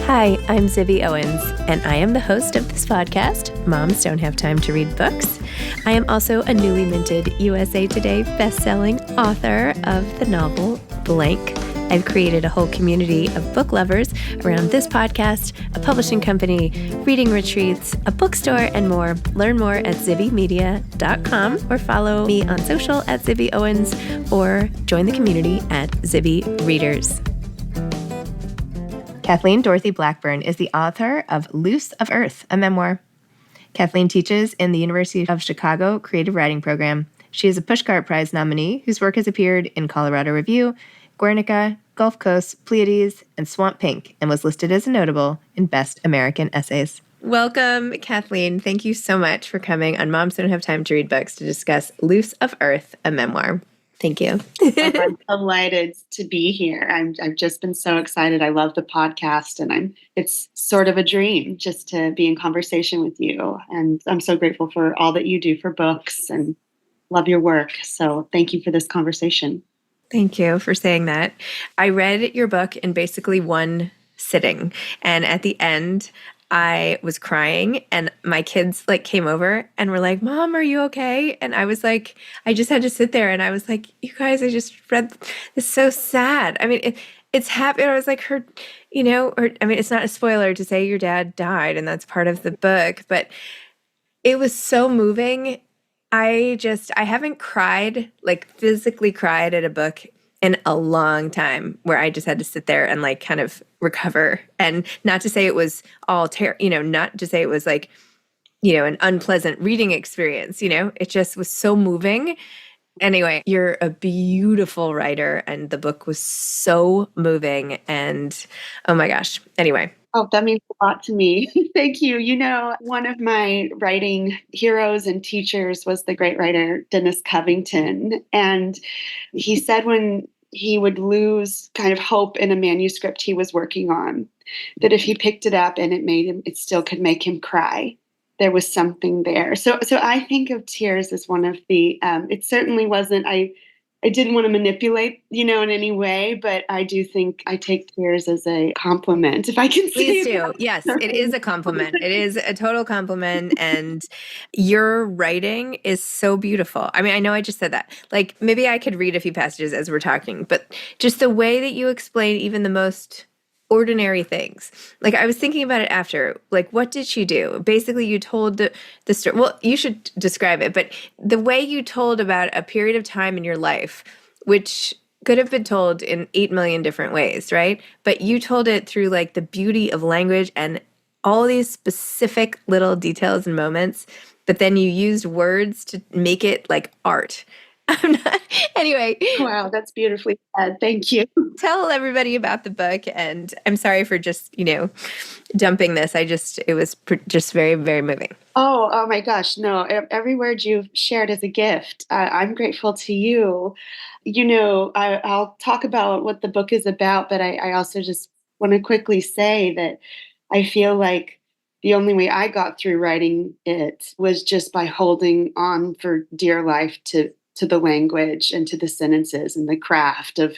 Hi, I'm Zibby Owens, and I am the host of this podcast, Moms Don't Have Time to Read Books. I am also a newly minted USA Today best-selling author of the novel Blank. I've created a whole community of book lovers around this podcast, a publishing company, reading retreats, a bookstore, and more. Learn more at zibbymedia.com or follow me on social at Zibby Owens or join the community at Zibby Readers. Kathleen Dorothy Blackburn is the author of Loose of Earth, a memoir. Kathleen teaches in the University of Chicago Creative Writing Program. She is a Pushcart Prize nominee whose work has appeared in Colorado Review, Guernica, Gulf Coast, Pleiades, and Swamp Pink, and was listed as a notable in Best American Essays. Welcome, Kathleen. Thank you so much for coming on Moms Don't Have Time to Read Books to discuss Loose of Earth, a memoir. Thank you. I'm delighted to be here. I've just been so excited. I love the podcast, and it's sort of a dream just to be in conversation with you. And I'm so grateful for all that you do for books and love your work. So thank you for this conversation. Thank you for saying that. I read your book in basically one sitting, and at the end, I was crying, and my kids came over and were like, "Mom, are you okay?" And I was like, I just had to sit there, and I was like, "You guys, I just read this, so sad." I mean, it's happy. I was like, it's not a spoiler to say your dad died, and that's part of the book, but it was so moving. I haven't cried, physically cried at a book in a long time, where I just had to sit there and kind of recover. And not to say it was all not to say it was an unpleasant reading experience, it just was so moving. Anyway, you're a beautiful writer, and the book was so moving, and oh my gosh. Anyway. Oh, that means a lot to me. Thank you. One of my writing heroes and teachers was the great writer Dennis Covington. And he said when he would lose kind of hope in a manuscript he was working on, that if he picked it up and it still could make him cry. There was something there. So I think of tears as one of the, it certainly wasn't, I didn't want to manipulate, in any way, but I do think I take tears as a compliment, if I can say Please do. Yes, it is a compliment. It is a total compliment. And your writing is so beautiful. I mean, I know I just said that. Maybe I could read a few passages as we're talking, but just the way that you explain even the most ordinary things. I was thinking about it after, what did she do? Basically, you told the story. Well, you should describe it, but the way you told about a period of time in your life, which could have been told in 8 million different ways, right? But you told it through the beauty of language and all these specific little details and moments, but then you used words to make it like art. Anyway. Wow, that's beautifully said. Thank you. Tell everybody about the book, and I'm sorry for just, dumping this. It was just very, very moving. Oh my gosh. No, every word you've shared is a gift. I'm grateful to you. I'll talk about what the book is about, but I also just want to quickly say that I feel like the only way I got through writing it was just by holding on for dear life to the language and to the sentences and the craft of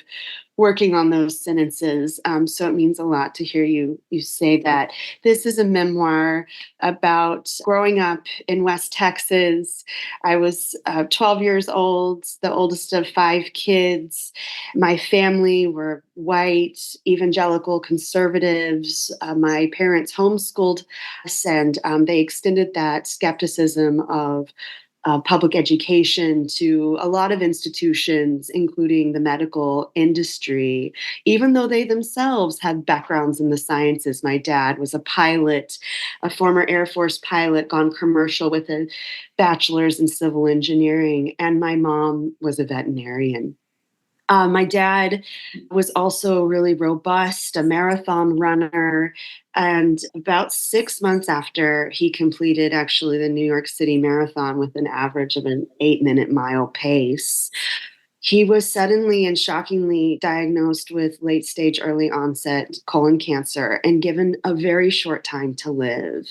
working on those sentences. So it means a lot to hear you say that. This is a memoir about growing up in West Texas. I was 12 years old, the oldest of 5 kids. My family were white, evangelical conservatives. My parents homeschooled us, and they extended that skepticism of public education to a lot of institutions, including the medical industry, even though they themselves had backgrounds in the sciences. My dad was a pilot, a former Air Force pilot, gone commercial with a bachelor's in civil engineering, and my mom was a veterinarian. My dad was also really robust, a marathon runner. And about 6 months after he completed actually the New York City Marathon with an average of an 8-minute mile pace, he was suddenly and shockingly diagnosed with late stage, early onset colon cancer and given a very short time to live.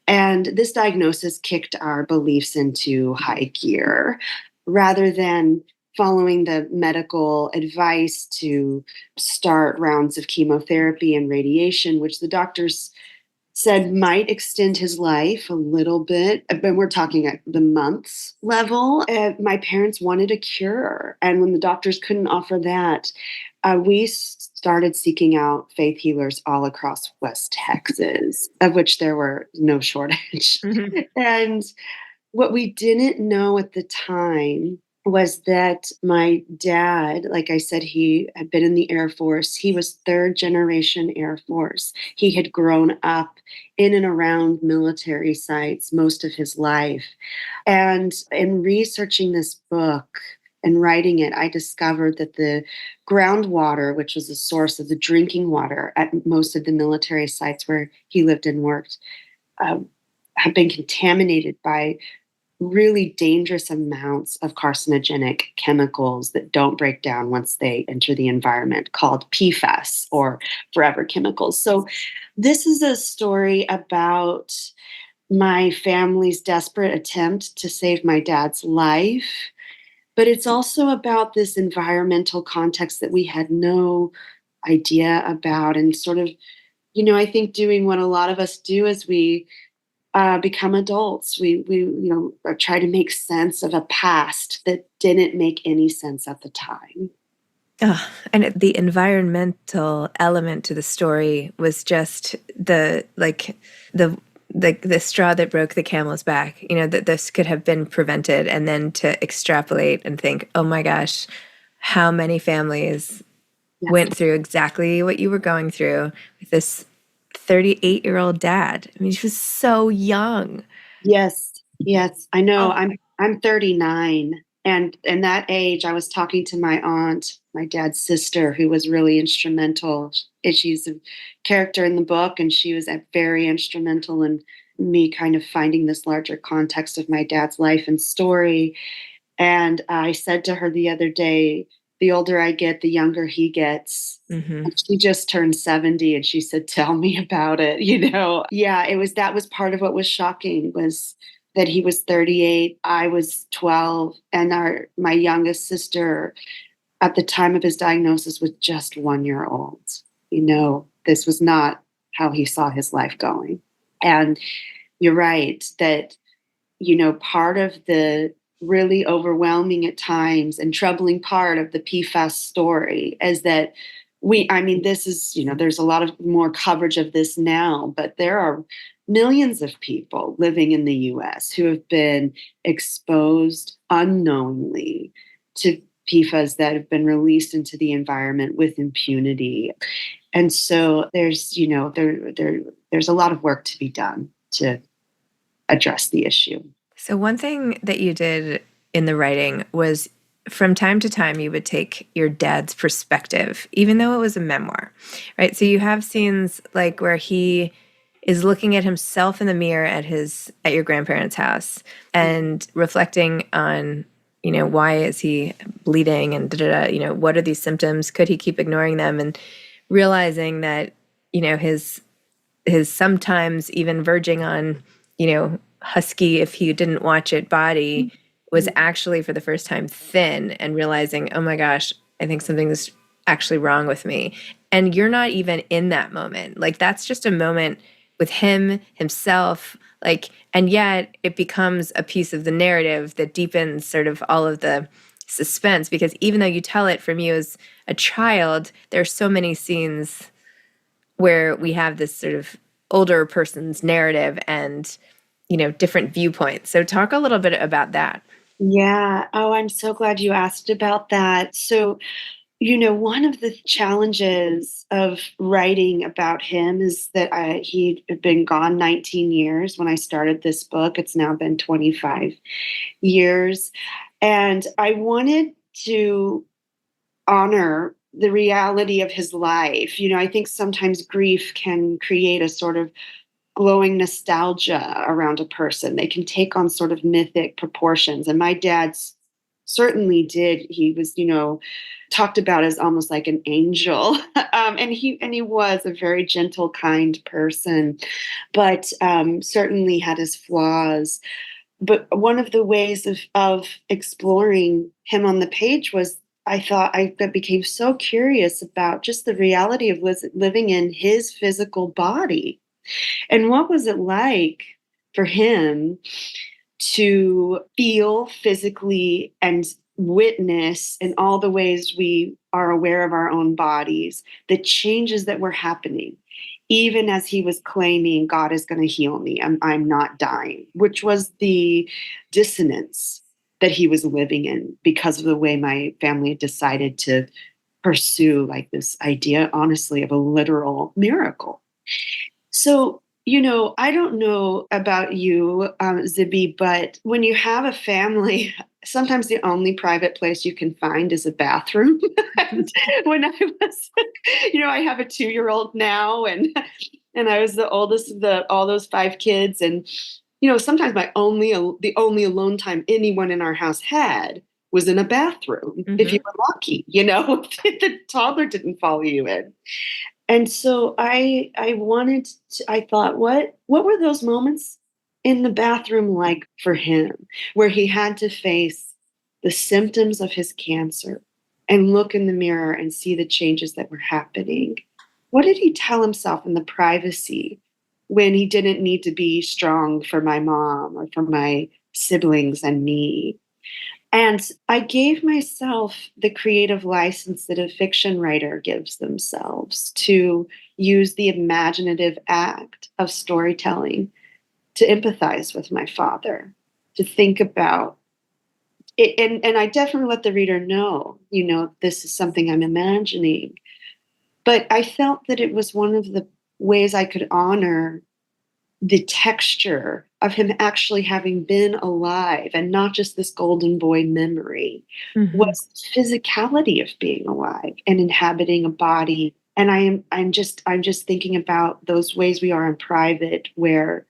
And this diagnosis kicked our beliefs into high gear. Rather than following the medical advice to start rounds of chemotherapy and radiation, which the doctors said might extend his life a little bit, but we're talking at the months level. My parents wanted a cure. And when the doctors couldn't offer that, we started seeking out faith healers all across West Texas, of which there were no shortage. Mhm. And what we didn't know at the time was that my dad, like I said, he had been in the Air Force. He was third generation Air Force. He had grown up in and around military sites most of his life. And in researching this book and writing it, I discovered that the groundwater, which was the source of the drinking water at most of the military sites where he lived and worked, um, had been contaminated by really dangerous amounts of carcinogenic chemicals that don't break down once they enter the environment, called PFAS, or forever chemicals. So, this is a story about my family's desperate attempt to save my dad's life, but it's also about this environmental context that we had no idea about, and sort of, I think doing what a lot of us do as we become adults. We try to make sense of a past that didn't make any sense at the time. Ugh, and the environmental element to the story was just the straw that broke the camel's back. That this could have been prevented, and then to extrapolate and think, oh my gosh, how many families Yeah. went through exactly what you were going through with this 38-year-old dad. I mean, she was so young. Yes, yes, I know. Oh, I'm 39, and in that age, I was talking to my aunt, my dad's sister, who was really instrumental. She's a character in the book, and she was very instrumental in me kind of finding this larger context of my dad's life and story. And I said to her the other day, the older I get, the younger he gets. hmm. And she just turned 70 and she said, tell me about it. Yeah, that was part of what was shocking, was that he was 38, I was 12, and my youngest sister at the time of his diagnosis was just 1 year old. This was not how he saw his life going. And you're right that part of the really overwhelming at times and troubling part of the PFAS story is that this is, there's a lot of more coverage of this now, but there are millions of people living in the US who have been exposed unknowingly to PFAS that have been released into the environment with impunity. And so there's a lot of work to be done to address the issue. So, one thing that you did in the writing was from time to time, you would take your dad's perspective, even though it was a memoir, right? So, you have scenes like where he is looking at himself in the mirror at your grandparents' house and reflecting on, why is he bleeding and what are these symptoms? Could he keep ignoring them? And realizing that, his sometimes even verging on, husky, if he didn't watch it, body was actually for the first time thin, and realizing, oh my gosh, I think something's actually wrong with me. And you're not even in that moment. Like, that's just a moment with himself, like, and yet it becomes a piece of the narrative that deepens sort of all of the suspense, because even though you tell it from you as a child, there are so many scenes where we have this sort of older person's narrative and different viewpoints. So talk a little bit about that. Yeah. Oh, I'm so glad you asked about that. So, one of the challenges of writing about him is that he'd been gone 19 years when I started this book. It's now been 25 years. And I wanted to honor the reality of his life. I think sometimes grief can create a sort of glowing nostalgia around a person. They can take on sort of mythic proportions. And my dad's certainly did. He was, talked about as almost like an angel. And he was a very gentle, kind person, but certainly had his flaws. but one of the ways of exploring him on the page was I thought I became so curious about just the reality of living in his physical body. And what was it like for him to feel physically and witness in all the ways we are aware of our own bodies, the changes that were happening, even as he was claiming, God is going to heal me, I'm not dying, which was the dissonance that he was living in because of the way my family decided to pursue like this idea, honestly, of a literal miracle. So, I don't know about you, Zibby, but when you have a family, sometimes the only private place you can find is a bathroom. And when I was, I have a 2-year-old now, and I was the oldest of all those 5 kids, and sometimes the only alone time anyone in our house had was in a bathroom. If you Mm-hmm. were lucky, if the toddler didn't follow you in. And so I thought, what were those moments in the bathroom like for him, where he had to face the symptoms of his cancer and look in the mirror and see the changes that were happening? What did he tell himself in the privacy when he didn't need to be strong for my mom or for my siblings and me? And I gave myself the creative license that a fiction writer gives themselves to use the imaginative act of storytelling to empathize with my father, to think about it. And I definitely let the reader know, this is something I'm imagining. But I felt that it was one of the ways I could honor the texture of him actually having been alive and not just this golden boy memory Mm-hmm. was the physicality of being alive and inhabiting a body. And I'm just thinking about those ways we are in private where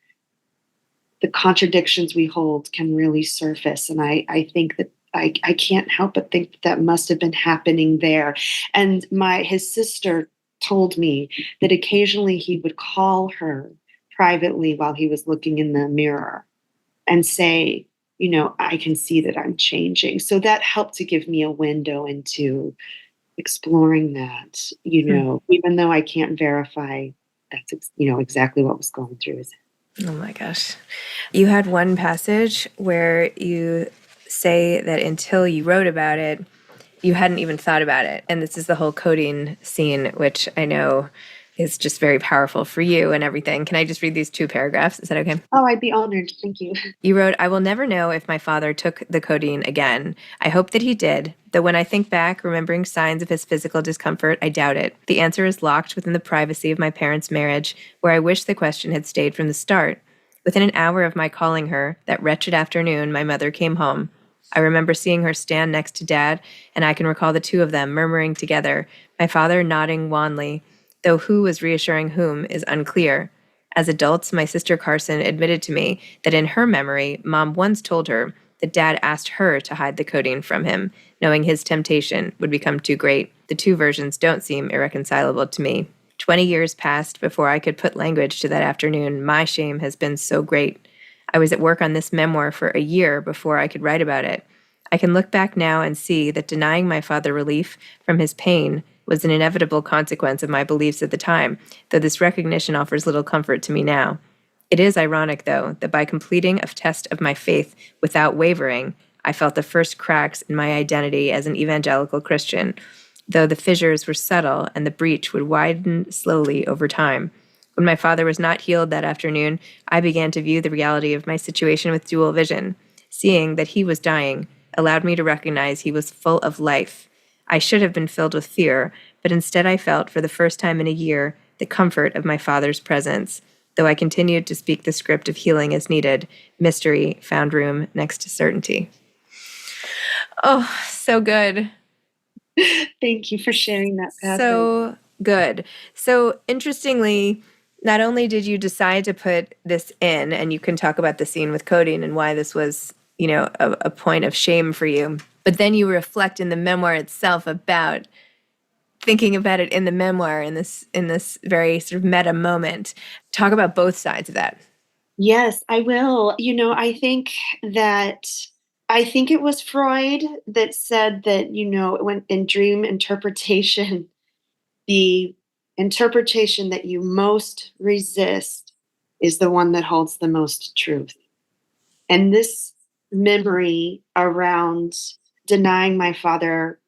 the contradictions we hold can really surface. And I think that I can't help but think that must have been happening there. And his sister told me that occasionally he would call her privately while he was looking in the mirror and say, I can see that I'm changing. So that helped to give me a window into exploring that, even though I can't verify that's, exactly what was going through his head. Oh my gosh. You had one passage where you say that until you wrote about it, you hadn't even thought about it. And this is the whole coding scene, which I know is just very powerful for you and everything. Can I just read these 2 paragraphs? Is that okay? Oh, I'd be honored. Thank you. You wrote, I will never know if my father took the codeine again. I hope that he did, though when I think back, remembering signs of his physical discomfort, I doubt it. The answer is locked within the privacy of my parents' marriage, where I wish the question had stayed from the start. Within an hour of my calling her, that wretched afternoon, my mother came home. I remember seeing her stand next to Dad, and I can recall the two of them murmuring together, my father nodding wanly, though who was reassuring whom is unclear. As adults, my sister Carson admitted to me that in her memory, Mom once told her that Dad asked her to hide the codeine from him, knowing his temptation would become too great. The two versions don't seem irreconcilable to me. 20 years passed before I could put language to that afternoon. My shame has been so great. I was at work on this memoir for a year before I could write about it. I can look back now and see that denying my father relief from his pain was an inevitable consequence of my beliefs at the time, though this recognition offers little comfort to me now. It is ironic, though, that by completing a test of my faith without wavering, I felt the first cracks in my identity as an evangelical Christian, though the fissures were subtle and the breach would widen slowly over time. When my father was not healed that afternoon, I began to view the reality of my situation with dual vision. Seeing that he was dying allowed me to recognize he was full of life. I should have been filled with fear, but instead I felt, for the first time in a year, the comfort of my father's presence. Though I continued to speak the script of healing as needed, mystery found room next to certainty. Oh, so good. Thank you for sharing that passage. So good. So interestingly, not only did you decide to put this in, and you can talk about the scene with coding and why this was, a point of shame for you, but then you reflect in the memoir itself about thinking about it in the memoir in this very sort of meta moment. Talk about both sides of that. Yes, I will. That I think it was Freud that said that, when in dream interpretation, the interpretation that you most resist is the one that holds the most truth. And this memory around denying my father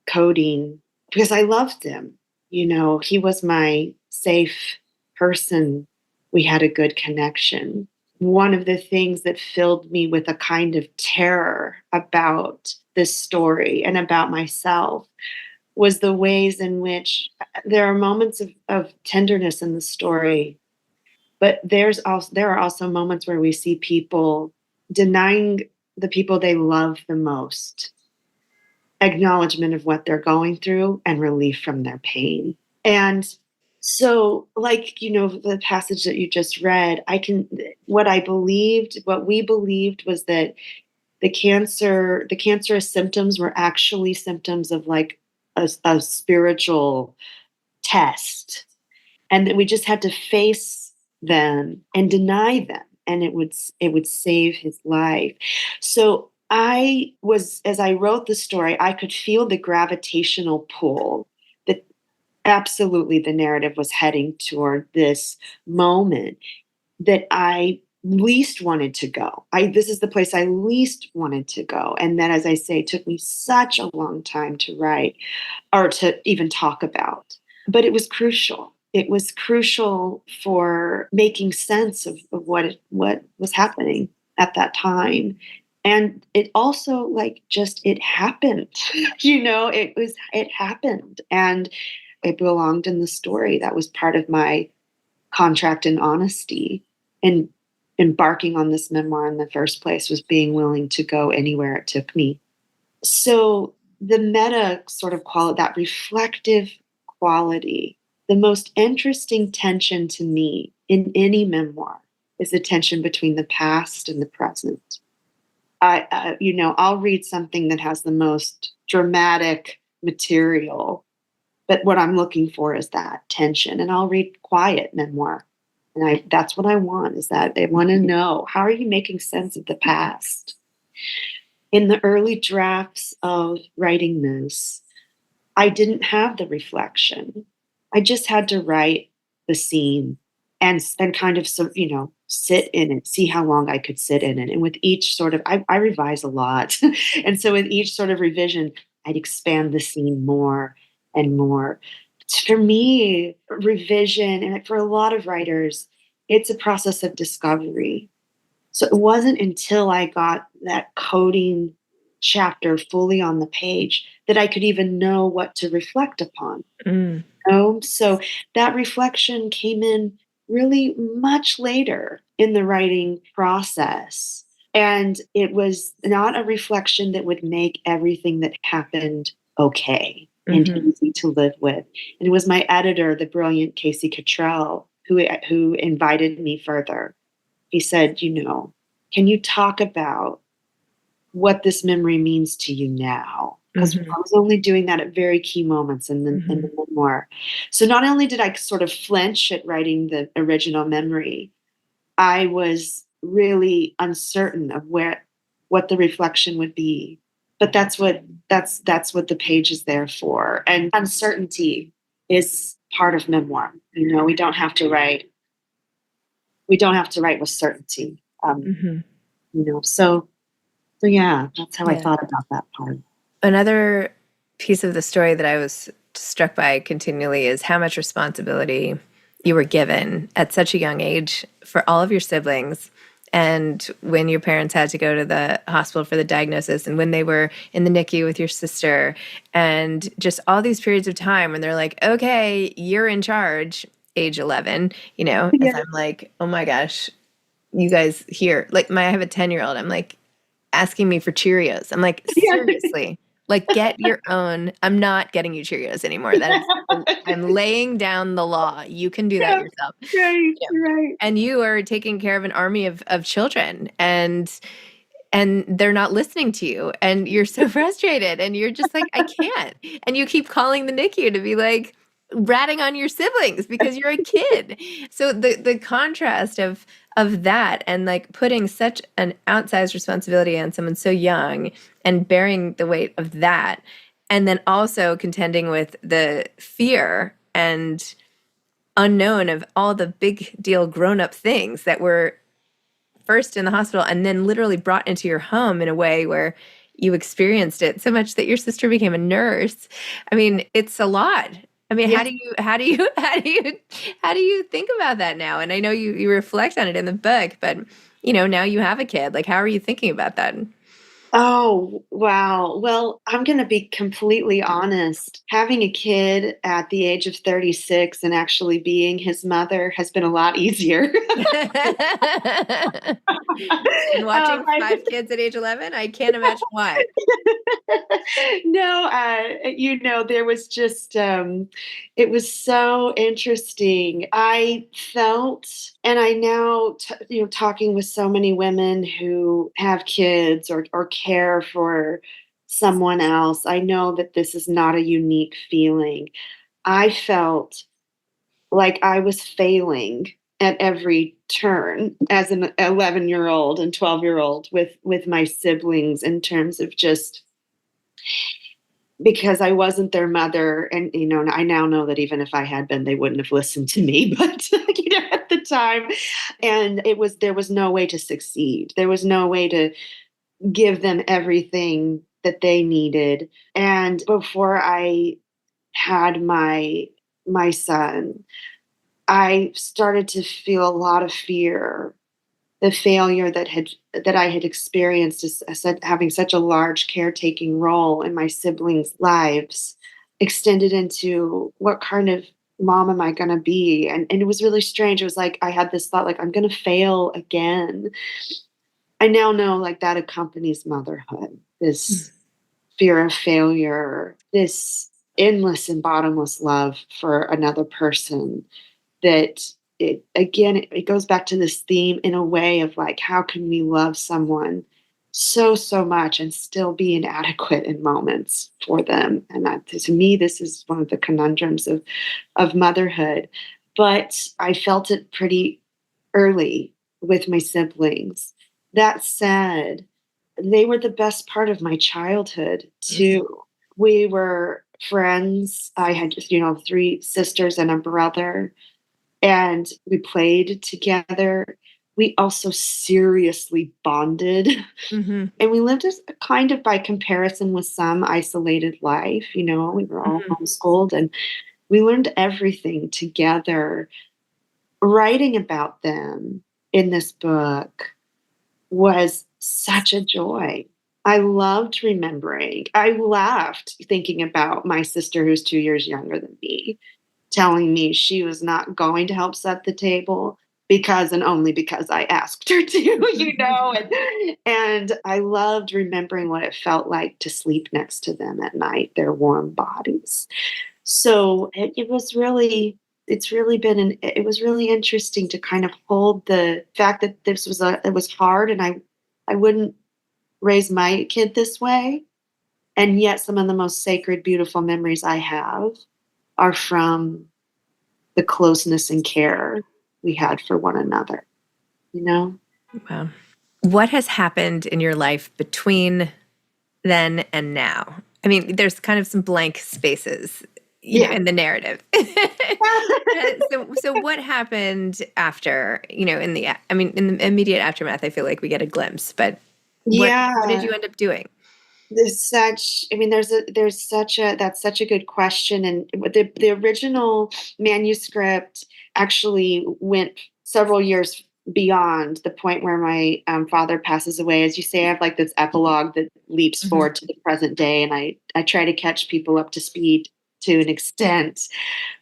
coding, because I loved him. He was my safe person. We had a good connection. One of the things that filled me with a kind of terror about this story and about myself was the ways in which there are moments of tenderness in the story, but there are also moments where we see people denying the people they love the most acknowledgement of what they're going through and relief from their pain. And so, like, the passage that you just read, what we believed was that the cancerous symptoms were actually symptoms of like a spiritual test, and that we just had to face them and deny them, and it would save his life. So as I wrote the story, I could feel the gravitational pull that absolutely the narrative was heading toward this moment that I least wanted to go. This is the place I least wanted to go. And that, as I say, took me such a long time to write or to even talk about. But it was crucial. It was crucial for making sense of what was happening at that time. And it also, like, just it happened. It happened, and it belonged in the story. That was part of my contract and honesty in embarking on this memoir in the first place, was being willing to go anywhere it took me. So the meta sort of quality, that reflective quality, the most interesting tension to me in any memoir is the tension between the past and the present. I'll read something that has the most dramatic material, but what I'm looking for is that tension. And I'll read quiet memoir. And that's what I want, is that they want to know, how are you making sense of the past? In the early drafts of writing this, I didn't have the reflection. I just had to write the scene and kind of, sit in it, see how long I could sit in it. And with each sort of, I revise a lot. And so with each sort of revision, I'd expand the scene more and more. For me, revision, and for a lot of writers, it's a process of discovery. So it wasn't until I got that coding chapter fully on the page that I could even know what to reflect upon. Mm. So that reflection came in really much later in the writing process. And it was not a reflection that would make everything that happened okay and Mm-hmm. easy to live with. And it was my editor, the brilliant Casey Cottrell, who invited me further. He said, can you talk about what this memory means to you now? Because Mm-hmm. I was only doing that at very key moments in Mm-hmm. the memoir. So not only did I sort of flinch at writing the original memory, I was really uncertain of what the reflection would be. But that's what the page is there for. And uncertainty is part of memoir. We don't have to write with certainty. Mm-hmm. So yeah, that's how I Yeah. thought about that part. Another piece of the story that I was struck by continually is how much responsibility you were given at such a young age for all of your siblings. And when your parents had to go to the hospital for the diagnosis, and when they were in the NICU with your sister, and just all these periods of time when they're like, okay, you're in charge, age 11, as Yeah. I'm like, oh my gosh, you guys here, like I have a 10-year-old. I'm like, asking me for Cheerios. I'm like, Yeah. seriously, like get your own. I'm not getting you Cheerios anymore. That is, I'm laying down the law. You can do that Yeah. yourself. Right. You know, Right. and you are taking care of an army of children, and they're not listening to you, and you're so frustrated, and you're just like, I can't. And you keep calling the NICU to be like, ratting on your siblings because you're a kid. So the contrast of that and like putting such an outsized responsibility on someone so young and bearing the weight of that, and then also contending with the fear and unknown of all the big deal grown up things that were first in the hospital and then literally brought into your home in a way where you experienced it so much that your sister became a nurse. I mean, it's a lot. I mean, Yeah. how do you think about that now? And I know you reflect on it in the book, but you know, now you have a kid. Like, how are you thinking about that? Oh, wow. Well, I'm going to be completely honest. Having a kid at the age of 36 and actually being his mother has been a lot easier. And watching I, five kids at age 11, I can't imagine why. no, there was just, it was so interesting. I felt, and I now, talking with so many women who have kids or care for someone else, I know that this is not a unique feeling. I felt like I was failing at every turn as an 11-year-old and 12-year-old with my siblings in terms of just because I wasn't their mother. And, I now know that even if I had been, they wouldn't have listened to me, but, at the time. And there was no way to succeed. There was no way to give them everything that they needed. And before I had my son, I started to feel a lot of fear, the failure that I had experienced as having such a large caretaking role in my siblings' lives extended into what kind of mom am I going to be? And it was really strange. It was like I had this thought, like, I'm going to fail again. I now know, like, that accompanies motherhood, this fear of failure, this endless and bottomless love for another person that it goes back to this theme in a way of like, how can we love someone so much and still be inadequate in moments for them? And that, to me, this is one of the conundrums of motherhood. But I felt it pretty early with my siblings. That said, they were the best part of my childhood too. We were friends. I had, three sisters and a brother, and we played together. We also seriously bonded. Mm-hmm. And we lived as kind of by comparison with some isolated life. We were all Mm-hmm. homeschooled and we learned everything together. Writing about them in this book was such a joy. I loved remembering. I laughed thinking about my sister, who's 2 years younger than me, telling me she was not going to help set the table because and only because I asked her to, and I loved remembering what it felt like to sleep next to them at night, their warm bodies. So it was really it's really been it was really interesting to kind of hold the fact that it was hard, and I wouldn't raise my kid this way, and yet some of the most sacred, beautiful memories I have are from the closeness and care we had for one another, you know? Wow. What has happened in your life between then and now? I mean, there's kind of some blank spaces, you know, Yeah. in the narrative. So what happened after, you know, I mean, in the immediate aftermath, I feel like we get a glimpse, but what did Yeah. you end up doing? There's such a that's such a good question. And the original manuscript actually went several years beyond the point where my father passes away. As you say, I have like this epilogue that leaps Mhm. forward to the present day, and I try to catch people up to speed to an extent.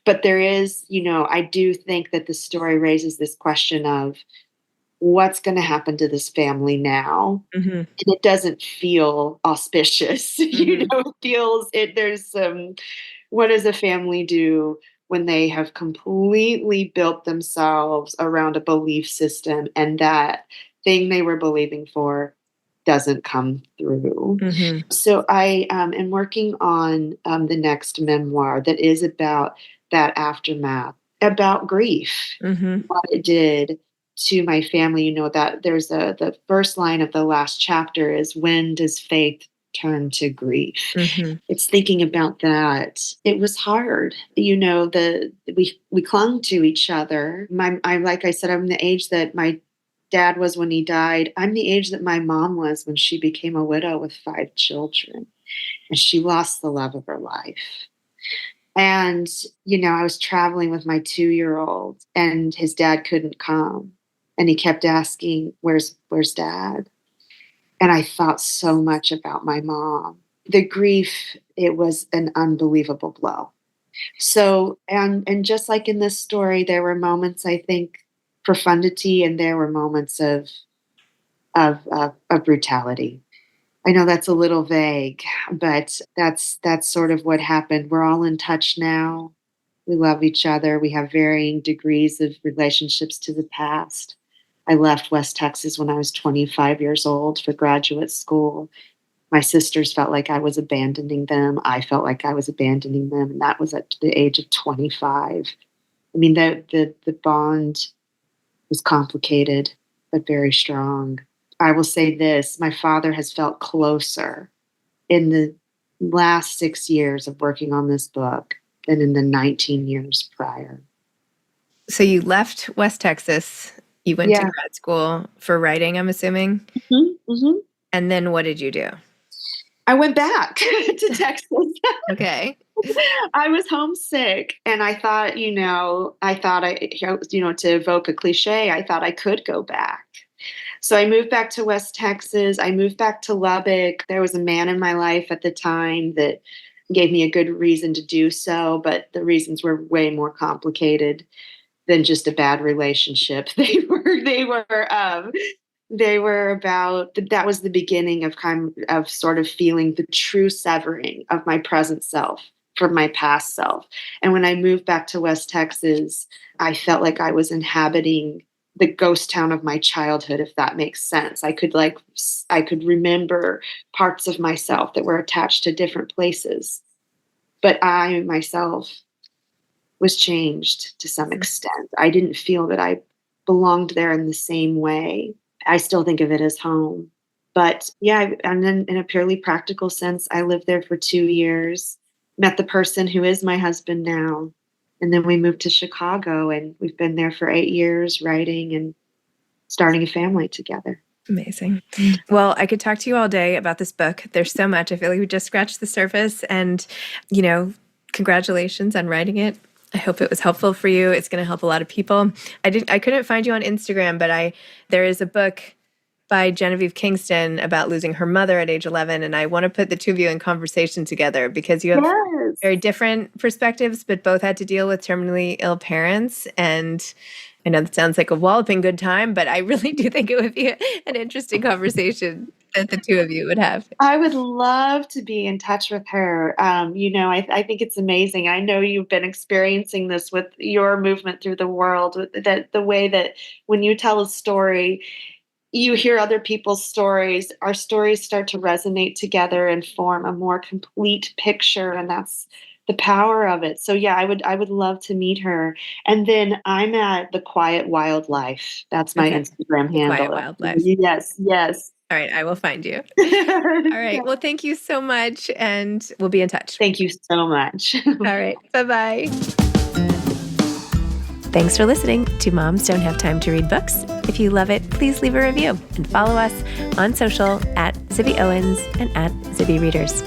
But there is, I do think that the story raises this question of what's going to happen to this family now. Mhm. And it doesn't feel auspicious. Mhm. It feels it there's some what does a family do when they have completely built themselves around a belief system and that thing they were believing for doesn't come through? Mhm. So I am working on the next memoir that is about that aftermath, about grief, Mm-hmm. what it did to my family. That there's the first line of the last chapter is, when does faith turn to grief? Mm-hmm. It's thinking about that. It was hard. We clung to each other. Like I said, I'm the age that my dad was when he died. I'm the age that my mom was when she became a widow with 5 children, and she lost the love of her life. And, I was traveling with my 2-year-old, and his dad couldn't come. And he kept asking, where's dad? And I thought so much about my mom. The grief, it was an unbelievable blow. So, and just like in this story, there were moments, I think, profundity, and there were moments of brutality. I know that's a little vague, but that's sort of what happened. We're all in touch now. We love each other. We have varying degrees of relationships to the past. I left West Texas when I was 25 years old for graduate school. My sisters felt like I was abandoning them. I felt like I was abandoning them, and that was at the age of 25. I mean, the bond was complicated, but very strong. I will say this, my father has felt closer in the last 6 years of working on this book than in the 19 years prior. So you left West Texas. You went to Yeah. grad school for writing, I'm assuming. Mm-hmm. And then what did you do? I went back to Texas. Okay. I was homesick, and I thought, to evoke a cliche, I thought I could go back. So I moved back to West Texas. I moved back to Lubbock. There was a man in my life at the time that gave me a good reason to do so, but the reasons were way more complicated than just a bad relationship. They were about, that was the beginning of sort of feeling the true severing of my present self from my past self. And when I moved back to West Texas, I felt like I was inhabiting the ghost town of my childhood, if that makes sense. I could remember parts of myself that were attached to different places, but I myself was changed to some extent. I didn't feel that I belonged there in the same way. I still think of it as home. But yeah, and then in a purely practical sense, I lived there for 2 years, met the person who is my husband now. And then we moved to Chicago, and we've been there for 8 years writing and starting a family together. Amazing. Well, I could talk to you all day about this book. There's so much. I feel like we just scratched the surface, and, congratulations on writing it. I hope it was helpful for you. It's going to help a lot of people. I couldn't find you on Instagram, but there is a book by Genevieve Kingston about losing her mother at age 11. And I want to put the two of you in conversation together because you have very different perspectives, but both had to deal with terminally ill parents. And I know that sounds like a walloping good time, but I really do think it would be an interesting conversation that the two of you would have. I would love to be in touch with her. I think it's amazing. I know you've been experiencing this with your movement through the world, that the way that when you tell a story, you hear other people's stories, our stories start to resonate together and form a more complete picture. And that's the power of it. So yeah, I would love to meet her. And then I'm at The Quiet Wildlife. That's my Instagram handle. Quiet Wildlife. Yes. All right, I will find you. All right. Well, thank you so much, and we'll be in touch. Thank you so much. All right. Bye-bye. Thanks for listening to Moms Don't Have Time to Read Books. If you love it, please leave a review and follow us on social at Zibby Owens and at Zibby Readers.